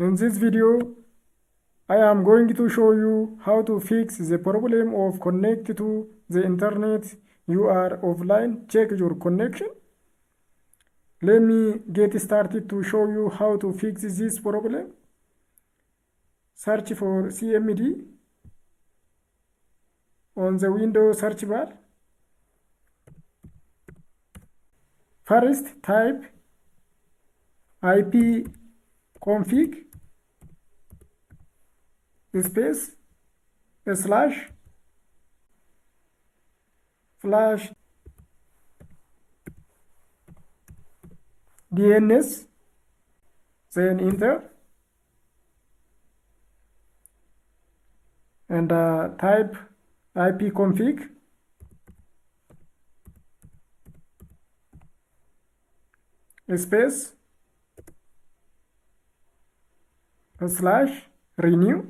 In this video, I am going to show you how to fix the problem of connect to the internet. You are offline, check your connection. Let me get started to show you how to fix this problem. Search for CMD on the Windows search bar. First, type ipconfig space slash /DNS, then enter, and type ipconfig space / renew.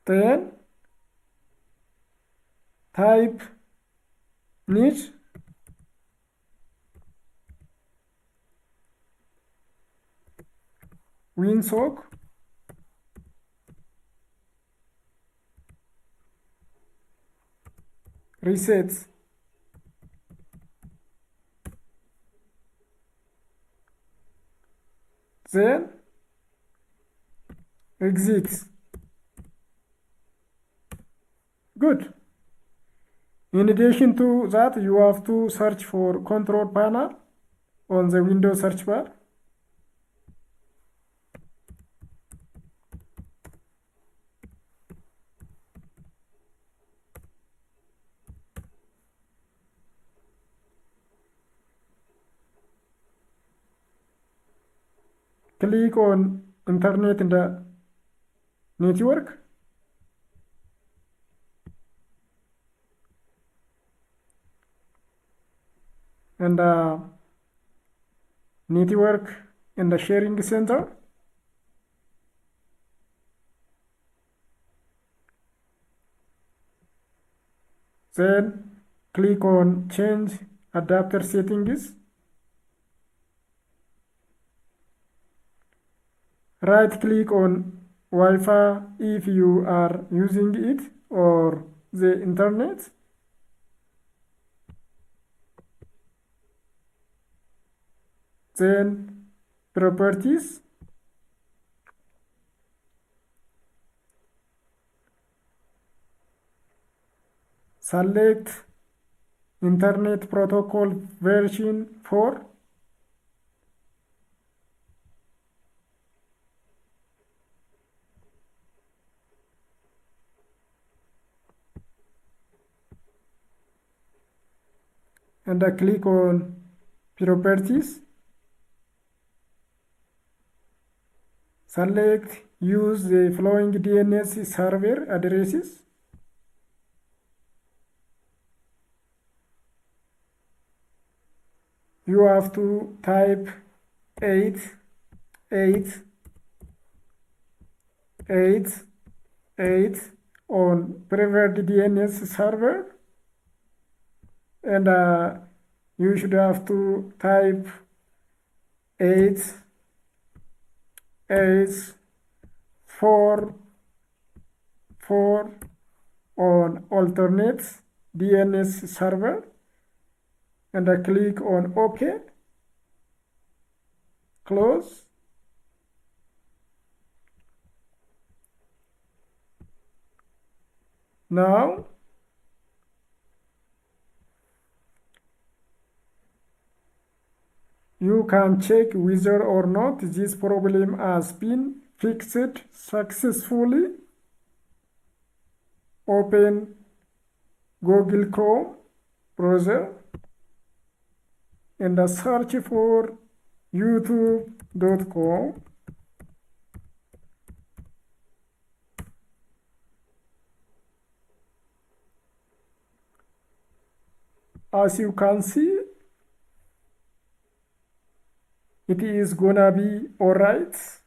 Then type niche windsock resets, then exit. Good. In addition to that, you have to search for control panel on the Windows search bar. Click on internet in the network. And network in the sharing center. Then click on change adapter settings. Right click on Wi-Fi if you are using it or the internet. Then properties. Select Internet Protocol version 4. And I click on properties. Select use the following DNS server addresses. You have to type 888 on preferred DNS server, and you should have to type 884 on alternate DNS server, and I click on OK, close. Now you can check whether or not this problem has been fixed successfully. Open Google Chrome browser and search for youtube.com. As you can see, it is gonna be alright.